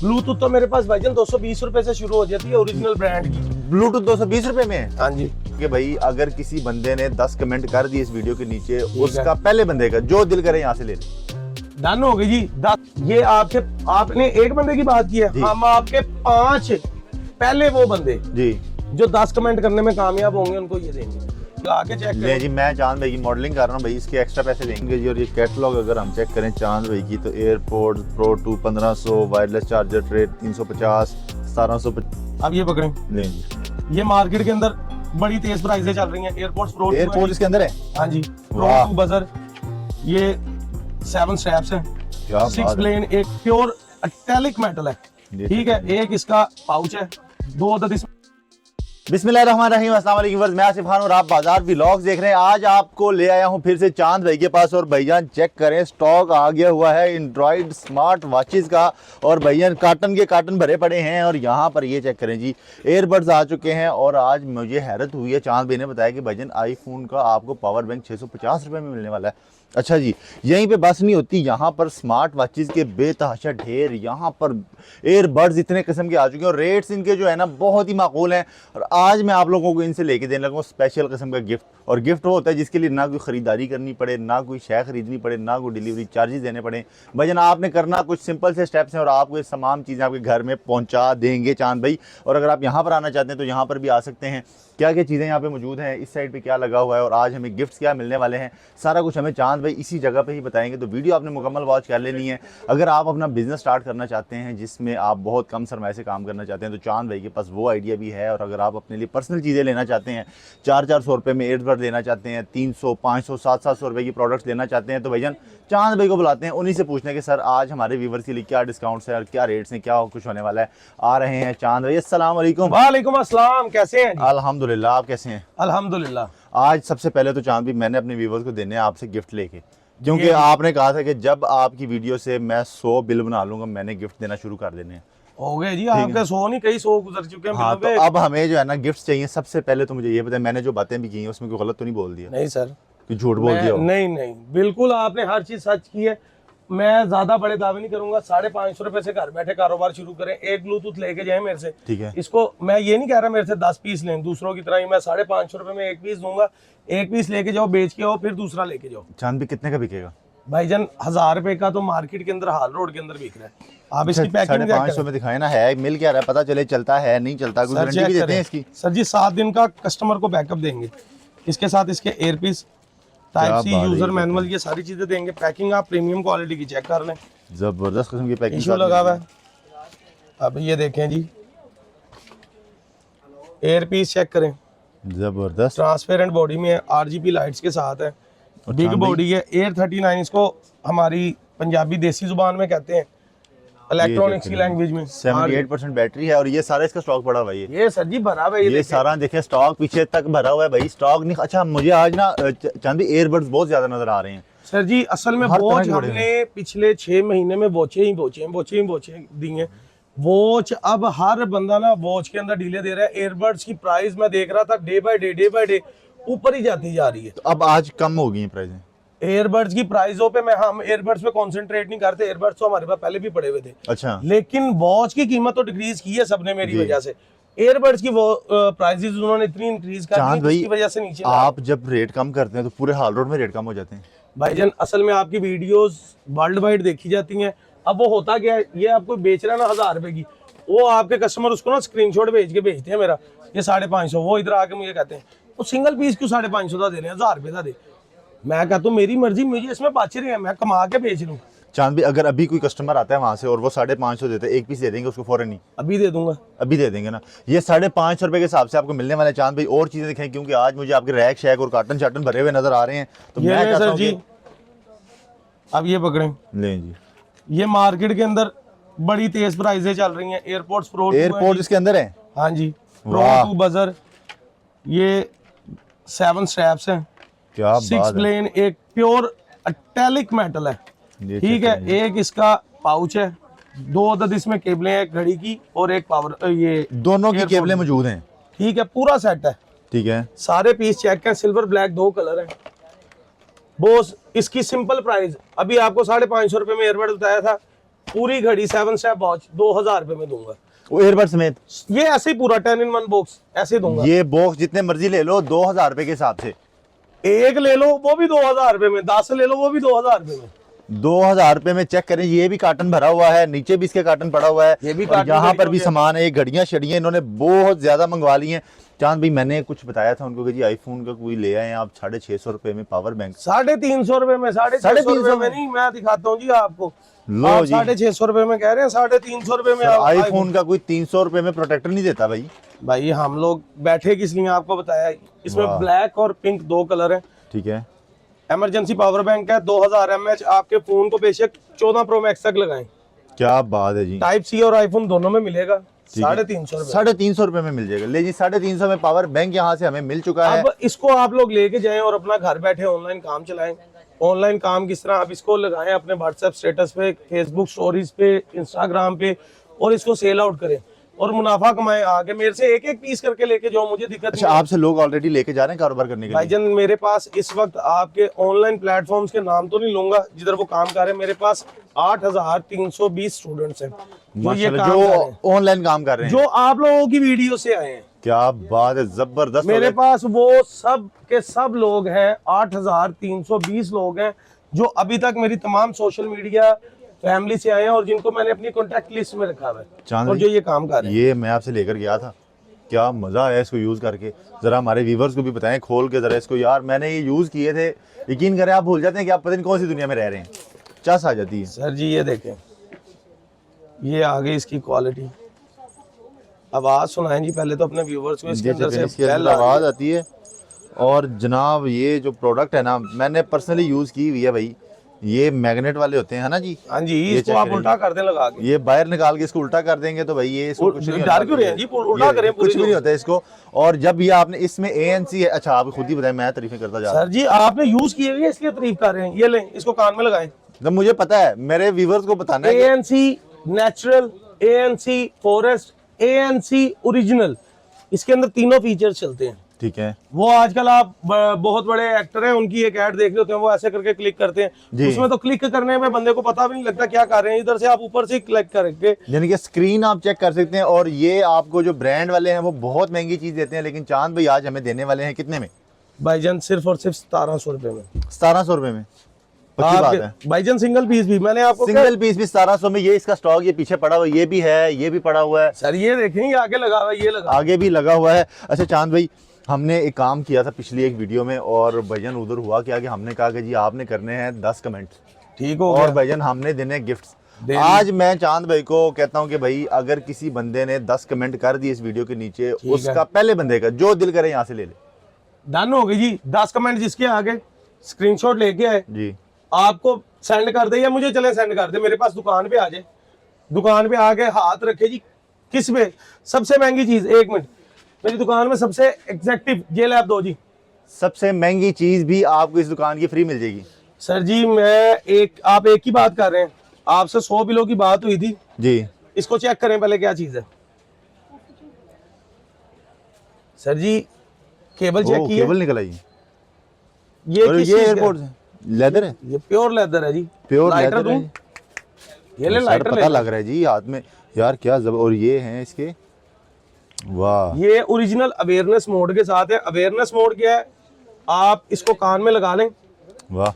Bluetooth तो मेरे पास भाईजान 220 रुपए से शुरू हो जाती है, ओरिजिनल ब्रांड की। ब्लूटूथ 220 रुपए में है? हाँ जी। कि भाई अगर किसी बंदे ने 10 कमेंट कर दिए इस वीडियो के नीचे, उसका पहले बंदे का जो दिल करे यहाँ से ले ले। डन हो गई जी। 10 ये आपने एक बंदे की बात की है, हम आपके 5 पहले वो बंदे जी जो 10 कमेंट करने में कामयाब होंगे उनको ये देंगे। आके चेक ले जी। मैं चांद भाई की मॉडलिंग कर रहा हूँ भाई, इसके एक्स्ट्रा पैसे लेंगे जी। और ये कैटलॉग अगर हम चेक करें चांद भाई की, तो airport pro 2 1500, wireless charger tray 350, 1750। अब ये पकड़ें ले जी। ये मार्केट के अंदर बड़ी तेज प्राइसें चल रही हैं। एयरपोर्ट्स प्रो, एयरपोर्ट इसके अंदर है? हाँ जी। प्रो 2 बजर, ये 7 स्ट्रैप्स हैं, 6 प्लेन, एक प्योर अटैलिक मेटल है, ठीक है। एक इसका पाउच है, 2 अदद इसमें। बिस्मिल्लाहिर्रहमानिर्रहीम, अस्सलाम वालेकुम व्यूअर्स, मैं आसिफ खान और आप बाजार व्लॉग्स देख रहे हैं। आज आपको ले आया हूं फिर से चांद भाई के पास। और भैयान चेक करें, स्टॉक आ गया हुआ है एंड्रॉइड स्मार्ट वॉचेस का। और भैयान कार्टन के कार्टन भरे पड़े हैं। और यहाँ पर ये चेक करें जी, एयरबड्स आ चुके हैं। और आज मुझे हैरत हुई है, चांद भाई ने बताया कि भैयान आईफोन का आपको पावर बैंक 650 रुपये में मिलने वाला है। अच्छा जी, यहीं पे बस नहीं होती, यहाँ पर स्मार्ट वॉचेस के बेतहाशा ढेर, यहाँ पर एयरबड्स इतने किस्म के आ चुके हैं। और रेट्स इनके जो है ना बहुत ही माकूल हैं। और आज मैं आप लोगों को इनसे लेके देने लगा हूँ स्पेशल किस्म का गिफ्ट। और गिफ्ट वो होता है जिसके लिए ना कोई ख़रीदारी करनी पड़े, ना कोई शय ख़रीदनी पड़े, ना कोई डिलीवरी चार्जेस देने पड़े। भजन आपने करना कुछ सिंपल से स्टेप्स हैं और आपको ये तमाम चीज़ें आपके घर में पहुंचा देंगे चांद भाई। और अगर आप यहाँ पर आना चाहते हैं तो यहाँ पर भी आ सकते हैं। क्या क्या चीज़ें यहाँ पे मौजूद हैं, इस साइड पे क्या लगा हुआ है और आज हमें गिफ्ट्स क्या मिलने वाले हैं, सारा कुछ हमें चांद भाई इसी जगह पे ही बताएंगे। तो वीडियो आपने मुकम्मल वॉच कर लेनी है। अगर आप अपना बिजनेस स्टार्ट करना चाहते हैं जिसमें आप बहुत कम सरमाए से काम करना चाहते हैं, तो चांद भाई के पास वो आइडिया भी है। और अगर आप अपने लिए पर्सनल चीज़ें लेना चाहते हैं, 400-400 रुपये में एयरबड लेना चाहते हैं, 300, 500, 700 रुपये की प्रोडक्ट्स लेना चाहते हैं, तो भैया चांद भाई को बुलाते हैं। उन्हीं से पूछते हैं कि सर आज हमारे व्यूवर्स के लिए क्या डिस्काउंट्स है और क्या रेट्स हैं, क्या कुछ होने वाला है। आ रहे हैं चांद भाई। अस्सलाम वालेकुम। वालेकुम अस्सलाम, कैसे हैं? अल्हम्दुलिल्लाह, आप कैसे हैं? अल्हम्दुलिल्लाह। आज सबसे पहले तो चांद भाई मैंने अपने व्यूवर्स को देने हैं आपसे गिफ्ट लेके, क्योंकि आपने कहा था कि जब आपकी वीडियो से मैं 100 बिल बना लूंगा मैंने गिफ्ट देना शुरू कर देने हैं। हो गए जी, आपके 100 नहीं कई 100 गुजर चुके हैं। हाँ, तो अब हमें जो है ना गिफ्ट चाहिए। सबसे पहले तो मुझे ये बताएं, मैंने जो बातें भी की हैं उसमें कोई गलत तो नहीं बोल दिया? नहीं सर, कि झूठ बोल दिया हो? नहीं, बिल्कुल आपने हर चीज सच की है। मैं ज्यादा बड़े दावे नहीं करूंगा। 550 रुपए से घर बैठे कारोबार शुरू करें। एक ब्लूटूथ लेके जाए मेरे से, ठीक है। इसको मैं ये नहीं कह रहा मेरे से 10 पीस लें दूसरों की तरह ही। मैं 550 रुपए में एक पीस दूंगा। एक पीस लेके जाओ, बेच के आओ, फिर दूसरा लेके जाओ। चांद भी कितने का बिकेगा? भाईजान 1000 रुपए का तो मार्केट के अंदर हाल रोड के अंदर बिक रहा है। आप इसकी पैकिंग 550 में दिखाए ना, है मिल क्या रहा है, पता चले चलता है नहीं चलता, कुछ गारंटी भी देते हैं इसकी? सर जी 7 दिन का कस्टमर को बैकअप देंगे। इसके साथ इसके earpiece, type C, user manual, ये सारी चीजें देंगे। पैकिंग आप प्रीमियम क्वालिटी की चेक कर लें, जबरदस्त किस्म की पैकिंग इशू लगा हुआ है। अब ये देखें जी, एयरपीस चेक करें, जबरदस्त ट्रांसपेरेंट बॉडी में है, RGB लाइट्स के साथ है, बिग बॉडी है। एयर 39 इसको हमारी पंजाबी देसी जुबान में कहते हैं, इलेक्ट्रॉनिक्स की लैंग्वेज में। 78% बैटरी है। और ये सारा इसका स्टॉक पड़ा हुआ है। ये सर जी भरा हुआ है, ये सारा देखिए स्टॉक पीछे तक भरा हुआ है भाई, स्टॉक नहीं। अच्छा, मुझे आज ना चांदी एयरबड्स बहुत ज्यादा नजर आ रहे हैं सर जी। असल में वॉच हमने पिछले 6 महीने में वॉचे ही दी हैं। वॉच अब हर बंदा ना वॉच के अंदर डीले दे रहा है। एयरबड्स की प्राइस मैं देख रहा था डे बाय डे ऊपर ही जाती जा रही है। तो अब आज कम हो गई है प्राइसें एयरबड्स की प्राइसों पे। हम एयरबड्स पे कंसंट्रेट नहीं करते, एयरबड्स तो हमारे पास पहले भी पड़े हुए थे। अच्छा, लेकिन वॉच की कीमत तो डिक्रीज की है सबने मेरी वजह से। एयरबड्स की वो प्राइसेस उन्होंने इतनी इंक्रीज कर दी जिसकी वजह से नीचे आप जब रेट कम करते हैं तो पूरे हाल रोड में रेट कम हो जाते हैं भाईजान। असल में आपकी वीडियोस वर्ल्ड वाइड देखी जाती हैं। अब वो होता क्या है, ये आपको बेच रहा है ना 1000 रुपए की, वो आपके कस्टमर उसको ना स्क्रीनशॉट भेज के भेजते हैं मेरा ये 550, वो इधर आके मुझे कहते हैं वो सिंगल पीस क्यों 550 का दे रहे हैं, 1000 रुपए का दे। मैं कहता हूँ मेरी मर्जी, मुझे इसमें बाचे रहे हैं, मैं कमा के बेच लूँ। चांद भी अगर अभी कोई कस्टमर आता है वहां से और वो 550 देता है, एक पीस दे देंगे उसको फौरन ही? अभी दे दूंगा, अभी दे देंगे ना। ये 550 रुपए के हिसाब से आपको मिलने वाले। चांद भाई और चीजें दिखाएं, क्योंकि आज मुझे आपके रैक शैक और कार्टन चार्टन भरे हुए नजर आ रहे हैं। तो मैं कहता हूं जी अब ये पकड़ें, लें जी। ये मार्केट के अंदर बड़ी तेज प्राइसें चल रही हैं। एयरपोर्ट्स प्रो, एयरपोर्ट इसके अंदर है? हाँ जी, प्रो 2 बजर, ये 7 स्ट्रैप्स हैं, क्या 6 प्लेन, एक प्योर अटैलिक मेटल है, ठीक है। एक इसका पाउच है, 2 अदद इसमें केबलें हैं, घड़ी की और एक पावर, ये दोनों की केबलें मौजूद हैं, ठीक है। पूरा सेट है, ठीक है। सारे पीस चेक हैं, सिल्वर ब्लैक 2 कलर हैं। बोस इसकी सिंपल प्राइस अभी आपको 550 रुपए में एयरबड बताया था, पूरी घड़ी 7 स्टेप वॉच 2000 रुपए में दूंगा, वो एयरबड समेत। ये ऐसे ही पूरा 10-in-1 बॉक्स ऐसे दूंगा। ये बॉक्स जितने मर्जी ले लो 2000 रुपए के हिसाब से, एक ले लो वो भी 2000 रुपए में, 10 ले लो वो भी 2000 रुपए में। 2000 रुपए में। चेक करें, ये भी कार्टन भरा हुआ है, नीचे भी इसके कार्टन पड़ा हुआ है, ये भी और कार्टन यहाँ पर भरी भी हुई है। सामान है। ये घड़ियां शड़ियां इन्होंने बहुत ज्यादा मंगवा ली हैं। चांद भाई मैंने कुछ बताया था उनको कि जी आईफोन का कोई ले आए आप 650 रुपए में पावर बैंक। 350 रुपए में, 350 रुपए में नहीं, मैं दिखाता हूँ जी आपको। लो आप जी। 650 रुपए में कह रहे हैं, 350 रुपए में आईफोन का कोई 300 रुपए में प्रोटेक्टर नहीं देता भाई। भाई हम लोग बैठे किस लिए आपको बताया, इसमें वाह। ब्लैक और पिंक 2 कलर है। ठीक है। इमरजेंसी पावर बैंक है, 2000 mAh। आपके फोन को बेशक 14 प्रो मैक्स तक लगाएं, क्या बात है जी। टाइप सी और आईफोन दोनों में मिलेगा। ठीक है। 350 रुपए। 350 रुपए में मिल जाएगा। ले जी 350 में पावर बैंक यहाँ से हमें मिल चुका है। अब इसको आप लोग लेके जाएं और अपना घर बैठे ऑनलाइन काम चलाएं। ऑनलाइन काम किस तरह, आप इसको लगाएं अपने व्हाट्सएप स्टेटस पे, फेसबुक स्टोरीज पे, इंस्टाग्राम पे, और इसको सेल आउट करें और मुनाफा कमाएं। आगे मेरे से एक एक पीस करके लेके जाओ, मुझे दिक्कत अच्छा, नहीं है। आपसे लोग ऑलरेडी लेके जा रहे हैं कारोबार करने के लिए? भाईजान मेरे पास इस वक्त आपके ऑनलाइन प्लेटफॉर्म्स के नाम तो नहीं लूंगा जिधर वो काम कर रहे हैं, मेरे पास 8320 स्टूडेंट्स हैं जो ये माशाल्लाह, काम कर रहे हैं, जो ऑनलाइन काम कर रहे हैं। जो आप लोगों की वीडियो से आए हैं। क्या बात है, जबरदस्त। मेरे पास वो सब के सब लोग हैं, 8320 लोग हैं जो अभी तक मेरी तमाम सोशल मीडिया फैमिली से आए हैं और जिनको मैंने अपनी कॉन्टेक्ट लिस्ट में रखा हुआ है चांद और भाई, जो ये काम कर रहे हैं। ये मैं आपसे लेकर गया था, क्या मजा आया इसको यूज करके। जरा हमारे व्यूवर्स को भी बताएं खोल के जरा इसको। यार मैंने ये यूज किए थे, यकीन करें आप भूल जाते हैं कि आप पता नहीं कौन सी दुनिया में रह रहे हैं, चस आ जाती है। सर जी ये देखें, ये आगे इसकी क्वालिटी, आवाज सुनाएं जी पहले तो अपने व्यूवर्स को। इसके अंदर से इसकी अंदर आवाज आती है। और जनाब ये जो प्रोडक्ट है ना, मैंने पर्सनली यूज की हुई है भाई। ये मैग्नेट वाले होते हैं ना जी। हाँ जी, ये इसको check आप करें। उल्टा कर दें लगा के। ये बाहर निकाल के इसको उल्टा कर देंगे तो भाई ये इसको कुछ नहीं डर क्यों रहे हैं जी, उल्टा करें पूरी कुछ भी नहीं होता है इसको। और जब ये आपने इसमें ANC है, अच्छा आप खुद ही बताएं, मैं तारीफें करता जा रहा सर जी आपने यूज किए हुए हैं इसलिए तारीफ कर रहे हैं। ये लें, इसको कान में लगाएं। हूं। जब मुझे पता है, मेरे व्यूवर्स को बताना है कि ANC natural, ANC forest, ANC original, इसके अंदर तीनों फीचर्स चलते हैं। ठीक है वो आजकल आप बहुत बड़े एक्टर हैं, उनकी एक ऐड देख रहे होते हैं, वो ऐसे करके क्लिक करते जी। हैं, उसमें तो क्लिक करने में बंदे को पता भी नहीं लगता क्या कर रहे हैं। इधर से आप ऊपर से क्लिक करके यानी कि स्क्रीन आप चेक कर सकते हैं। और ये आपको जो ब्रांड वाले हैं वो बहुत महंगी चीज देते हैं, लेकिन चांद भाई आज हमें देने वाले हैं कितने में? भाईजान सिर्फ और सिर्फ 1700 रुपए में। 1700 रुपए में? पक्की बात है। भाईजान सिंगल पीस भी मैंने आपको सिंगल पीस भी 1700 में। ये इसका स्टॉक ये पीछे पड़ा हुआ है, ये भी है, ये भी पड़ा हुआ है, सर ये देखें, ये आगे लगा हुआ है, ये लगा। आगे भी लगा हुआ है। अच्छा चांद भाई, हमने एक काम किया था पिछली एक वीडियो में, और भैजन उधर हुआ क्या कि हमने कहा कि जी आपने करने हैं 10 कमेंट, ठीक हो और गया। भैजन हमने देने गिफ्ट्स। दे आज मैं चांद भाई को कहता हूं कि भाई अगर किसी बंदे ने 10 कमेंट कर दिए इस वीडियो के नीचे, उसका पहले बंदे का जो दिल करे यहाँ से ले ले। डन हो गई जी। 10 कमेंट जिसके आगे स्क्रीनशॉट लेके आए, जी आपको सेंड कर दे या मुझे चले सेंड कर दे, मेरे पास दुकान पे आ जाए, दुकान पे आके हाथ रखे जी। किस पे? सबसे महंगी चीज, 1 मिनट, मेरी दुकान में सबसे एग्जैक्टिव ये लैब दो जी। सबसे महंगी चीज भी आपको इस दुकान की फ्री मिल जाएगी। सर जी आप एक ही बात कर रहे हैं, आपसे 100 किलो की बात हुई थी जी। इसको चेक करें पहले क्या चीज है। सर जी केबल चेक की केबल निकल आई। ये और किस ये चीज का एयरपोर्ट लेदर है, ये प्योर लेदर है जी। प्योर लाइटर लेदर दूं? है। ये ले सर, लाइटर पता ले। लग रहा है जी हाथ में यार, क्या जब। और ये हैं इसके, वाह। ये ओरिजिनल अवेयरनेस मोड के साथ है। अवेयरनेस मोड क्या है, आप इसको कान में लगा लें, वाह।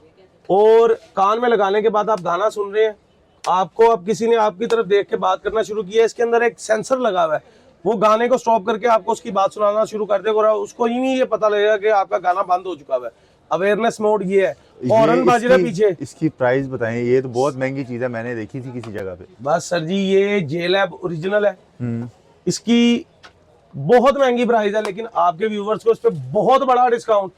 और कान में लगाने के बाद आप गाना सुन रहे हैं, आपको अब किसी ने आपकी तरफ देख के बात करना शुरू किया है, इसके अंदर एक सेंसर लगा हुआ है, वो गाने को स्टॉप करके आपको उसकी बात सुनाना शुरू कर देगा और उसको ही नहीं ये पता लगेगा कि आपका गाना बंद हो चुका है। अवेयरनेस मोड ये है। हॉर्न बाज रहा है पीछे। इसकी प्राइस बताएं। ये तो बहुत महंगी चीज है, मैंने देखी थी किसी जगह पे। बस सर जी ये JLab ओरिजिनल है, इसकी बहुत महंगी प्राइस है, लेकिन आपके व्यूवर्स को इस पे बहुत बड़ा डिस्काउंट।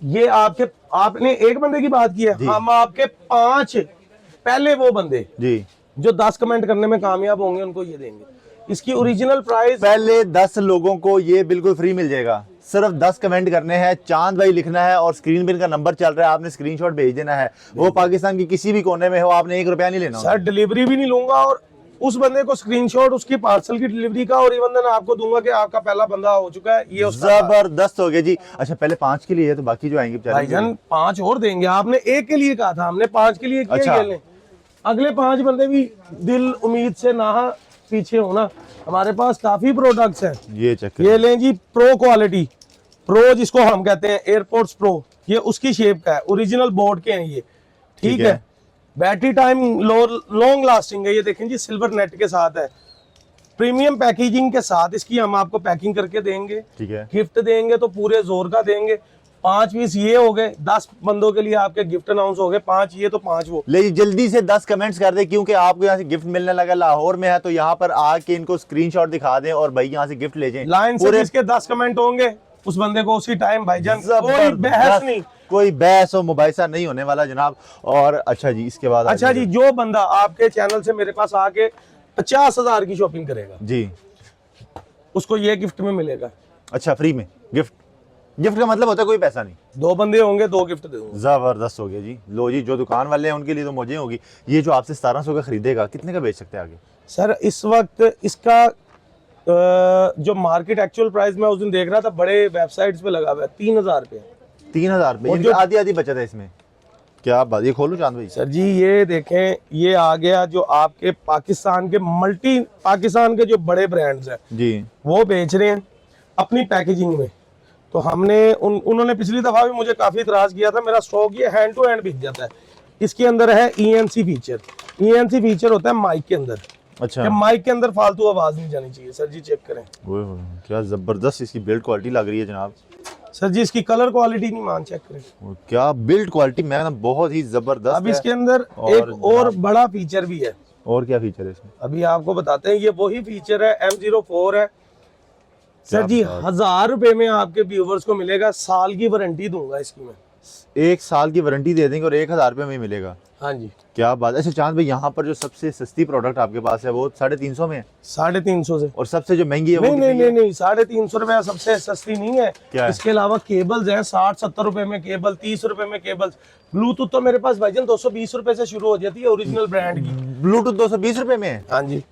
ये आपने एक बंदे की बात की है, हम आपके 5 पहले वो बंदे जी जो 10 कमेंट करने में कामयाब होंगे उनको ये देंगे। इसकी ओरिजिनल प्राइस पहले 10 लोगों को ये बिल्कुल फ्री मिल जाएगा। सिर्फ 10 कमेंट करने हैं, चांद भाई लिखना है, और स्क्रीन पे इनका नंबर चल रहा है, आपने स्क्रीनशॉट भेज देना है। वो पाकिस्तान की किसी भी कोने में हो, आपने 1 रुपया नहीं लेना। सर डिलीवरी भी नहीं लूंगा, और उस बंदे को स्क्रीनशॉट उसकी पार्सल की डिलीवरी का और इवन देन आपको दूंगा कि आपका पहला बंदा हो चुका है। ये उसका जबरदस्त हो गया जी। अच्छा पहले 5 के लिए है, तो बाकी जो आएंगे बेचारे। भाईजान 5 और देंगे। आपने 1 के लिए कहा था, हमने 5 के लिए किया। अच्छा। ये लें, अगले 5 बंदे भी दिल उम्मीद से ना पीछे होना। हमारे पास काफी प्रोडक्ट्स हैं। ये चेक ये लें जी, प्रो क्वालिटी, प्रो जिसको हम कहते हैं, एयरपोर्ट्स प्रो, ये उसकी शेप का है, ओरिजिनल बोर्ड के हैं ये, ठीक है। बैटरी टाइम लॉन्ग लास्टिंग है। ये देखें जी, सिल्वर नेट के साथ है, प्रीमियम पैकेजिंग के साथ इसकी हम आपको पैकिंग करके देंगे, ठीक है। गिफ्ट देंगे तो पूरे जोर का देंगे। 5 पीस ये हो गए, 10 बंदों के लिए आपके गिफ्ट अनाउंस हो गए, 5 ये तो 5 वो। ले जल्दी से 10 कमेंट्स कर दे, क्योंकि आपको यहाँ से गिफ्ट मिलने लगा। लाहौर में है तो यहाँ पर आके इनको स्क्रीनशॉट दिखा दें और भाई यहाँ से गिफ्ट ले जाएं। लाइन से जिसके 10 कमेंट होंगे उस बंदे को उसी टाइम भाईजान, कोई बहस नहीं, कोई बहस और मुबाहिसा नहीं होने वाला जनाब। और अच्छा जी, इसके बाद अच्छा जी, जो बंदा आपके चैनल से मेरे पास आके 50,000 की शॉपिंग करेगा जी, उसको ये गिफ्ट में मिलेगा। अच्छा, फ्री में गिफ्ट? गिफ्ट का मतलब होता है कोई पैसा नहीं? 2 बंदे होंगे 2 गिफ्ट दे दूंगा। जबरदस्त हो गया जी। लो जी, जो दुकान वाले हैं उनके लिए तो मौजें होगी। ये जो आपसे 1700 का खरीदेगा कितने का बेच सकते हैं आगे? सर इस वक्त इसका जो मार्केट एक्चुअल प्राइस में उस दिन देख रहा था, बड़े वेबसाइट्स पे लगा हुआ है 3000 रुपये। 3000 रुपये? जो आधी आधी बचत है इसमें। क्या बात, ये खोलूं चांद भाई? सर जी ये देखें, ये आ गया जो आपके पाकिस्तान के पाकिस्तान के जो बड़े ब्रांड्स हैं जी, वो बेच रहे हैं अपनी पैकेजिंग में। तो हमने उन्होंने पिछली दफा भी मुझे काफी इतराज किया था, मेरा स्टॉक ये हैंड टू हैंड बिक जाता है। इसके अंदर है ENC फीचर। ENC फीचर होता है माइक के अंदर। अच्छा, कि माइक के अंदर फालतू आवाज नहीं जानी चाहिए। सर जी चेक करें, ओए क्या जबरदस्त इसकी बिल्ड क्वालिटी लग रही है जनाब। सर जी इसकी कलर क्वालिटी नहीं मान, चेक करें क्या बिल्ड क्वालिटी, मैं बहुत ही जबरदस्त। अब इसके अंदर एक और बड़ा फीचर भी है। और क्या फीचर है इसमें? अभी आपको बताते हैं। ये वही फीचर है, M04 है। सर जी 1000 रुपए में आपके व्यूवर्स को मिलेगा, साल की वारंटी दूंगा इसकी मैं। 1 साल की वारंटी दे देंगे और 1000 रुपये में मिलेगा? हाँ जी। क्या बात। अच्छा चांद भाई, यहाँ पर जो सबसे सस्ती प्रोडक्ट आपके पास है वो 350 में है? 350 से। और सबसे जो महंगी है वो नहीं 350 रुपए सबसे सस्ती नहीं है। क्या इसके अलावा केबल्स हैं 60-70 रुपए में केबल, 30 रुपए में केबल। ब्लूटूथ तो मेरे पास भाईजान 220 रुपए से शुरू हो जाती है, ओरिजिनल ब्रांड की। ब्लूटूथ 220 रुपए में है? हाँ जी,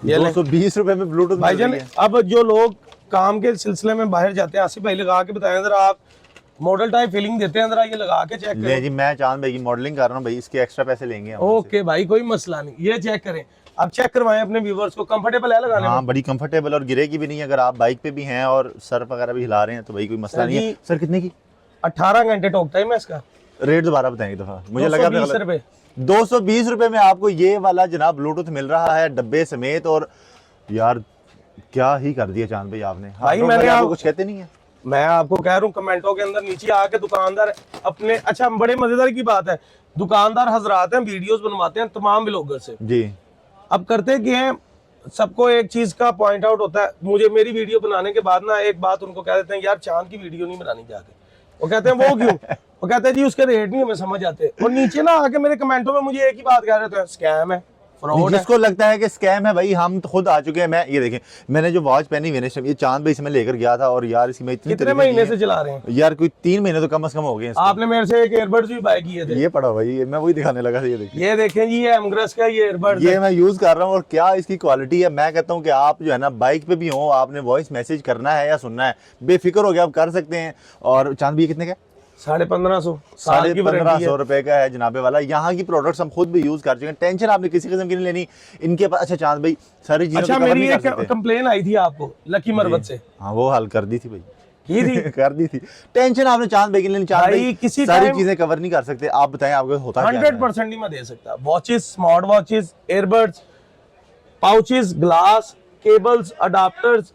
220 रुपए में ब्लूटूथ भाईजान। अब जो लोग काम के सिलसिले में बाहर जाते हैं, आसिफ भाई लगा के बताएं जरा, आप मॉडल टाइप फीलिंग देते हैं, जरा ये लगा के चेक करें। जी, मैं चांद भाई की मॉडलिंग कर रहा हूँ भाई, इसके एक्स्ट्रा पैसे लेंगे हम। ओके भाई, कोई मसला नहीं, ये चेक करें। आप चेक करवाएं अपने व्यूवर्स को, कंफर्टेबल है लगाने में? हाँ, बड़ी कंफर्टेबल और गिरेगी भी नहीं। अगर आप बाइक पे भी हैं और सर वगैरह भी हिला रहे हैं तो भाई कोई मसला नहीं है। सर कितने की? 18 घंटे टॉक टाइम है इसका। रेट दोबारा बताएंगे दफा, मुझे लगा 220 रुपए। 220 रुपए में आपको ये वाला जनाब ब्लूटूथ मिल रहा है डब्बे समेत। और यार क्या ही कर दिया चांद भाई आपने। भाई मैंने आपको कुछ कहते नहीं है? मैं आपको कह रहा हूँ, कमेंटों के अंदर नीचे आके दुकानदार अपने, अच्छा बड़े मजेदार की बात है, दुकानदार हजरात हैं, वीडियोस बनवाते हैं तमाम ब्लॉगर से जी। अब करते क्या है, सबको एक चीज का पॉइंट आउट होता है। मुझे मेरी वीडियो बनाने के बाद ना एक बात उनको कह देते हैं, यार चांद की वीडियो नहीं बनानी जाके। वो कहते हैं वो क्यों? वो कहते हैं जी उसके रेट नहीं हमें समझ आते। और नीचे ना आके मेरे कमेंटों में मुझे एक ही बात कह रहे थे, स्कैम है, फ्रॉड है। जिसको लगता है कि स्कैम है भाई, हम तो खुद आ चुके हैं। मैं ये देखें, मैंने जो वॉच पहनी हुई है ये चांद भाई से मैं लेकर गया था और यार इसकी मैं इतनी कितने महीने से चला रहे हैं? यार कोई 3 महीने तो कम से कम हो गए। आपने मेरे से एक एयरबड्स भी बाय किए थे। ये पड़ा भाई, मैं वही दिखाने लगा था। ये देखिए, ये देखें जी, ये एमग्रेस का ये एयरबड्स ये मैं यूज कर रहा हूँ और क्या इसकी क्वालिटी है। मैं कहता हूँ कि आप जो है ना बाइक पे भी हो, आपने वॉइस मैसेज करना है या सुनना है, बेफिक्र हो गया आप कर सकते हैं। और चांद भाई कितने का? 1550 1550 रुपए का है जनाबे वाला। यहाँ की प्रोडक्ट्स हम खुद भी यूज कर चुके हैं, टेंशन आपने किसी किस्म की नहीं लेनी इनके पास। अच्छा चांद भाई, सारी चीजें अच्छा, मेरी एक कंप्लेन आई थी आपको लकी मरवत से। हाँ, वो हल कर दी थी भाई, की थी कर दी थी। टेंशन आपने चांद भाई की लेनी। चांद भाई किसी सारी चीजें कवर नहीं कर सकते। आप बताएं आपको होता क्या है? 100% नहीं मैं दे सकता। Watches, smart watches, airbuds, pouches, glass, cables, adapters,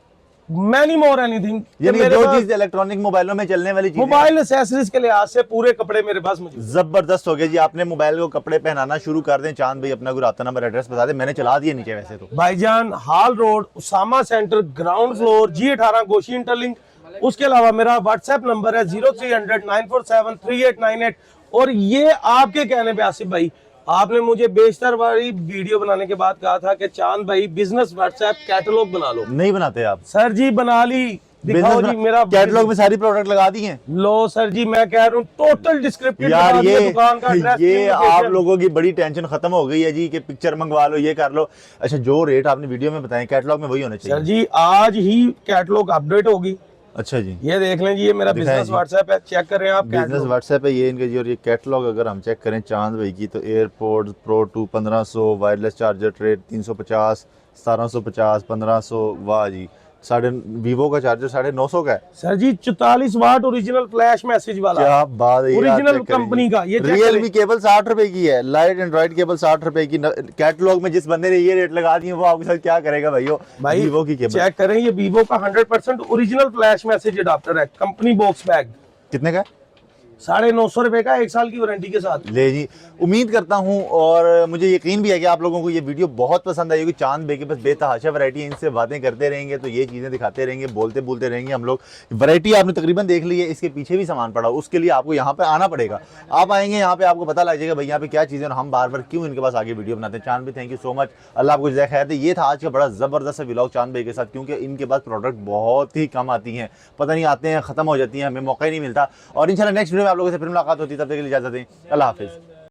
many more anything. यानी जो चीज इलेक्ट्रॉनिक मोबाइलों में चलने वाली चीज, मोबाइल एक्सेसरीज के लिहाज से पूरे कपड़े मेरे पास मौजूद। जबरदस्त हो गया जी। आपने मोबाइल को कपड़े पहनाना शुरू कर दें। चांद भाई अपना राब्ता नंबर एड्रेस बता दें, मैंने चला दिया नीचे वैसे तो। भाईजान hall road, Usama centre, ground floor, G18 गोशी इंटरलिंक। उसके अलावा मेरा व्हाट्सएप नंबर है 0300 947 3898। और ये आपके कहने पे आसिफ भाई, आपने मुझे बेशतर वाली वीडियो बनाने के बाद कहा था कि चांद भाई बिजनेस व्हाट्सएप कैटलॉग बना लो। नहीं बनाते आप? सर जी बना ली, दिखाओ जी मेरा कैटलॉग में सारी प्रोडक्ट लगा दी हैं। लो सर जी, मैं कह रहा हूँ टोटल डिस्क्रिप्टिव यार दुकान का एड्रेस। ये आप लोगों की बड़ी टेंशन खत्म हो गई है जी कि पिक्चर मंगवा लो, ये कर लो। अच्छा, जो रेट आपने वीडियो में बताए कैटलॉग में वही होने चाहिए। सर जी आज ही कैटलॉग अपडेट होगी, अच्छा जी, ये देख लें जी, ये मेरा दिखाएं बिजनेस जी। व्हाट्सएप है, चेक कर रहे हैं आप। बिजनेस व्हाट्सएप है ये इनका जी। और ये कैटलॉग अगर हम चेक करें चांद भाई की, तो airports pro 2 1500, wireless charger tray 350, 1750, 1500, वाह जी। साढ़े वीवो का चार्जर 950 का है सर जी, 44 वाट ओरिजिनल फ्लैश मैसेज वाला, क्या बात है। ओरिजिनल कंपनी का। ये रियलमी केबल 60 रुपए की है, लाइट एंड्रॉइड केबल 60 रुपए की। कैटलॉग में जिस बंदे ने ये रेट लगा दिए वो आपके साथ क्या करेगा भाइयों। भाई वीवो की केबल चेक करें, ये वीवो का 100% ओरिजिनल फ्लैश मैसेज अडाप्टर है, कंपनी बॉक्स बैग, कितने का है? 950 रुपए का, 1 साल की वारंटी के साथ। ले जी, उम्मीद करता हूँ और मुझे यकीन भी है कि आप लोगों को ये वीडियो बहुत पसंद आई होगी। चांद बे के बस बेतहाशा वैरायटी है, इनसे बातें करते रहेंगे तो ये चीज़ें दिखाते रहेंगे, बोलते बोलते रहेंगे हम लोग। वैरायटी आपने तकरीबन देख ली है, इसके पीछे भी सामान पड़ा, उसके लिए आपको यहाँ पे आना पड़ेगा। आप आएंगे यहाँ पे आपको पता लग जाएगा भाई यहाँ पे क्या चीज़ें और हम बार बार क्यों इनके पास आगे वीडियो बनाते हैं। चांद भाई थैंक यू सो मच, अल्लाह आपको जज़ाय खैर दे। ये था आज का बड़ा ज़बरदस्त व्लॉग चांद भाई के साथ, क्योंकि इनके पास प्रोडक्ट बहुत ही कम आती हैं, पता नहीं आते हैं ख़त्म हो जाती हैं, हमें मौका ही नहीं मिलता। और इंशाल्लाह नेक्स्ट वीडियो में आप लोगों से फिर मुलाकात होती है, तब तक के लिए इजाज़त दें, अल्लाह हाफिज़।